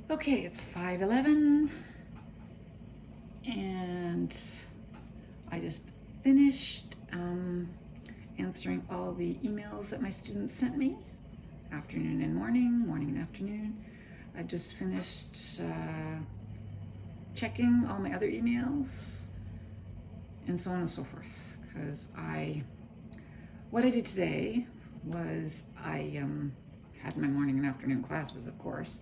Okay, it's 5:11 and I just finished answering all the emails that my students sent me, afternoon and morning, morning and afternoon. I just finished checking all my other emails and so on and so forth, because what I did today was I had my morning and afternoon classes, of course,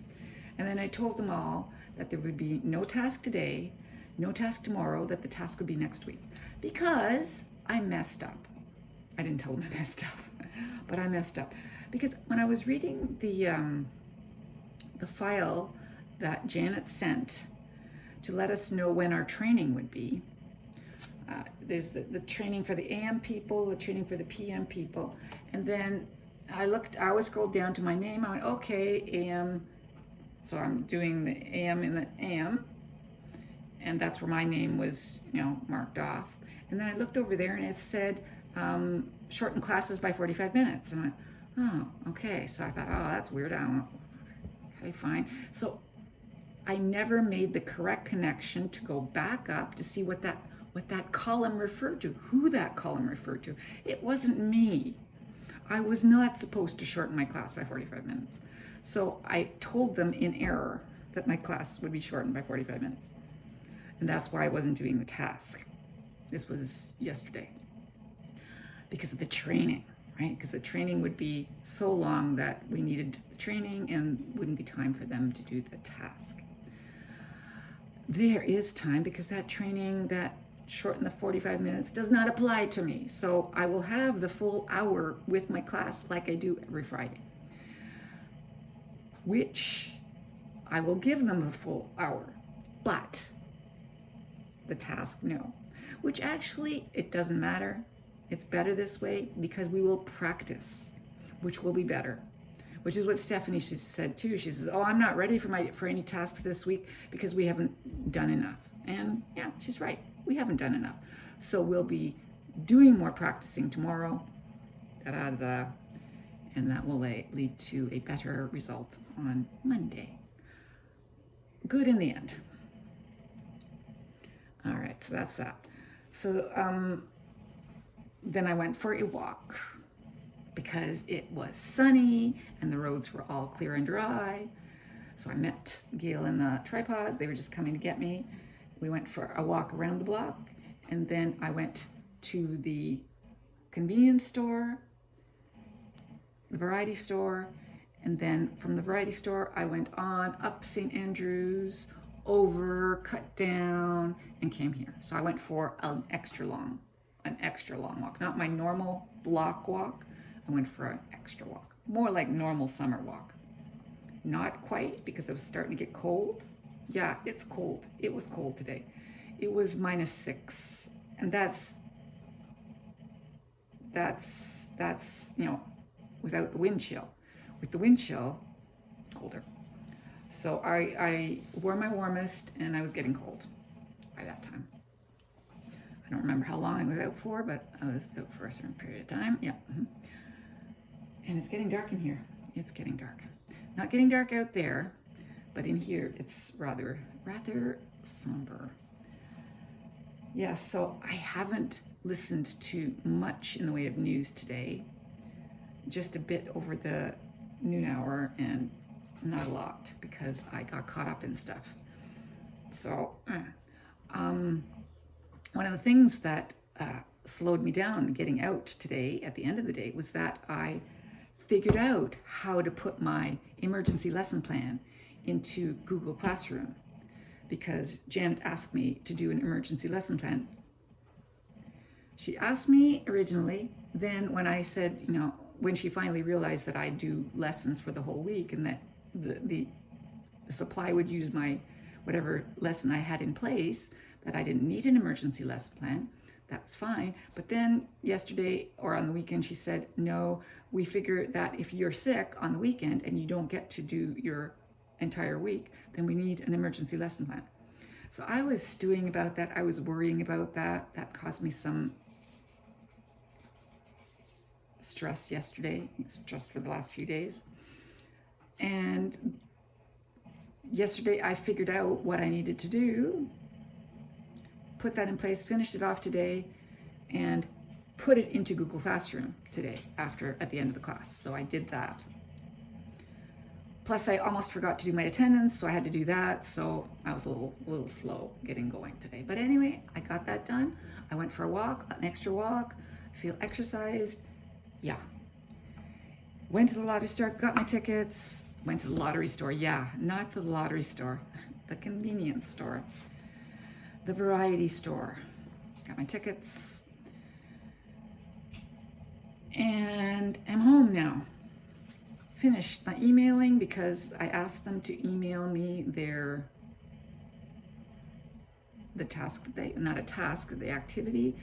and then I told them all that there would be no task today, no task tomorrow, that the task would be next week, because I messed up. I didn't tell them I messed up, but I messed up because when I was reading the file that Janet sent to let us know when our training would be, there's the training for the AM people, the training for the PM people, and then I always scrolled down to my name. I went, okay, AM, so I'm doing the AM in the AM, and that's where my name was, marked off. And then I looked over there and it said, shorten classes by 45 minutes. And I went, oh, okay. So I thought, oh, that's weird. I don't know. Okay, fine. So I never made the correct connection to go back up to see what that column referred to, who that column referred to. It wasn't me. I was not supposed to shorten my class by 45 minutes. So I told them in error that my class would be shortened by 45 minutes. And that's why I wasn't doing the task. This was yesterday. Because of the training, right? Because the training would be so long that we needed the training and wouldn't be time for them to do the task. There is time, because that training that shortened the 45 minutes does not apply to me. So I will have the full hour with my class like I do every Friday, which I will give them the full hour, but the task, no. Which actually, it doesn't matter. It's better this way because we will practice, which will be better. Which is what Stephanie said too. She says, oh, I'm not ready for any tasks this week because we haven't done enough. And yeah, she's right. We haven't done enough. So we'll be doing more practicing tomorrow, and that will lead to a better result on Monday. Good in the end. All right, so that's that. So then I went for a walk because it was sunny and the roads were all clear and dry. So I met Gail and the tripods. They were just coming to get me. We went for a walk around the block, and then I went to the convenience store, the variety store, and then from the variety store I went on up St. Andrews, over, cut down, and came here. So I went for an extra long walk, not my normal block walk. I went for an extra walk, more like normal summer walk. Not quite, because it was starting to get cold. Yeah, it's cold. It was cold today. It was -6, and that's without the wind chill. With the wind chill, colder. So I wore my warmest, and I was getting cold by that time. I don't remember how long I was out for, but I was out for a certain period of time. Yeah. And it's getting dark in here. It's getting dark. Not getting dark out there, but in here it's rather somber. Yeah, so I haven't listened to much in the way of news today. Just a bit over the noon hour, and not a lot because I got caught up in stuff. So one of the things that slowed me down getting out today at the end of the day was that I figured out how to put my emergency lesson plan into Google Classroom, because Janet asked me to do an emergency lesson plan. She asked me originally, then when I said, when she finally realized that I do lessons for the whole week and that the supply would use my whatever lesson I had in place, that I didn't need an emergency lesson plan, that was fine. But then yesterday or on the weekend, she said, no, we figure that if you're sick on the weekend and you don't get to do your entire week, then we need an emergency lesson plan. So I was stewing about that. I was worrying about that. That caused me some stress yesterday, stress for the last few days. And yesterday I figured out what I needed to do, put that in place, finished it off today, and put it into Google Classroom today at the end of the class. So I did that. Plus I almost forgot to do my attendance, so I had to do that. So I was a little slow getting going today. But anyway, I got that done. I went for a walk, an extra walk, feel exercised. Yeah. Went to the lottery store, got my tickets, went to the lottery store. Yeah, not the lottery store, the convenience store, the variety store. Got my tickets and I'm home now. Finished my emailing because I asked them to email me the task, the activity,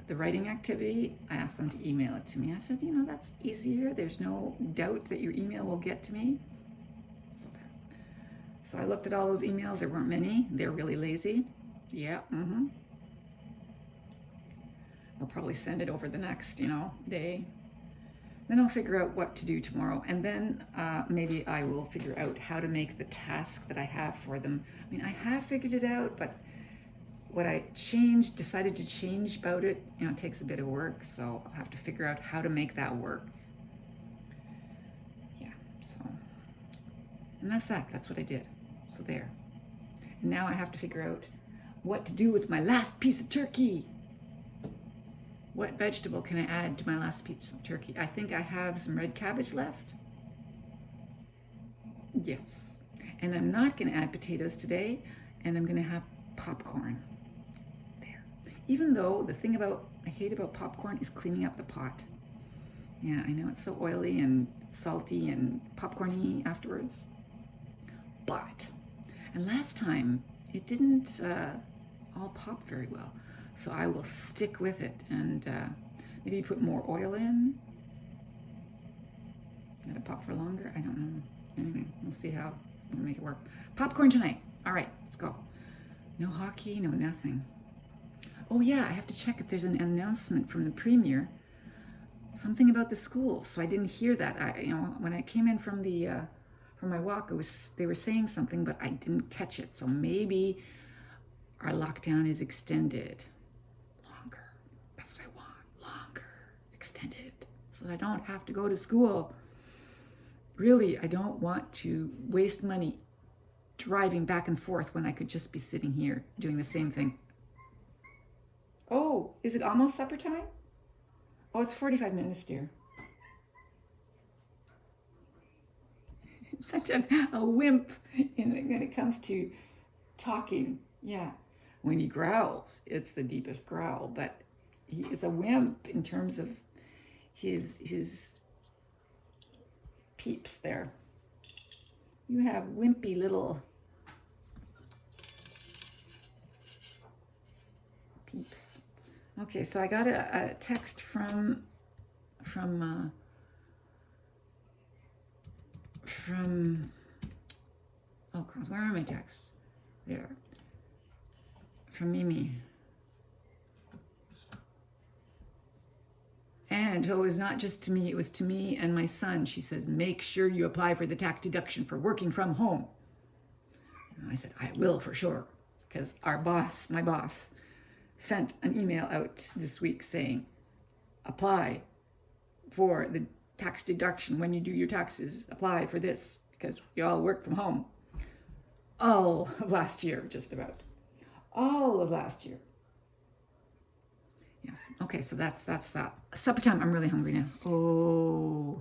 the writing activity. I asked them to email it to me. I said, you know, that's easier. There's no doubt that your email will get to me. So I looked at all those emails. There weren't many. They're really lazy. Yeah, I'll probably send it over the next, day. Then I'll figure out what to do tomorrow. And then maybe I will figure out how to make the task that I have for them. I mean, I have figured it out, but what I decided to change about it, takes a bit of work. So I'll have to figure out how to make that work. Yeah, so, and that's that. That's what I did. So there. And now I have to figure out what to do with my last piece of turkey. What vegetable can I add to my last piece of turkey? I think I have some red cabbage left. Yes. And I'm not going to add potatoes today, and I'm going to have popcorn. There. Even though the thing I hate about popcorn is cleaning up the pot. Yeah, I know it's so oily and salty and popcorny afterwards. And last time it didn't all pop very well. So I will stick with it and maybe put more oil in. Let it pop for longer. I don't know. Anyway, we'll see how we'll make it work. Popcorn tonight. All right, let's go. No hockey, no nothing. Oh yeah, I have to check if there's an announcement from the premier. Something about the school. So I didn't hear that. When I came in from my walk, they were saying something, but I didn't catch it. So maybe our lockdown is extended. Longer. That's what I want. Longer. Extended. So that I don't have to go to school. Really, I don't want to waste money driving back and forth when I could just be sitting here doing the same thing. Oh, is it almost supper time? Oh, it's 45 minutes, dear. Such a wimp when it comes to talking. Yeah. When he growls, it's the deepest growl, but he is a wimp in terms of his peeps there. You have wimpy little peeps. Okay, so I got a text from oh cross, where are my texts? There. From Mimi. And so it was not just to me, it was to me and my son. She says, make sure you apply for the tax deduction for working from home. And I said, I will for sure. Because my boss, sent an email out this week saying, apply for the tax deduction when you do your taxes. Apply for this because we all work from home. All of last year, just about. All of last year. Yes. Okay, so that's that. Supper time. I'm really hungry now. Oh.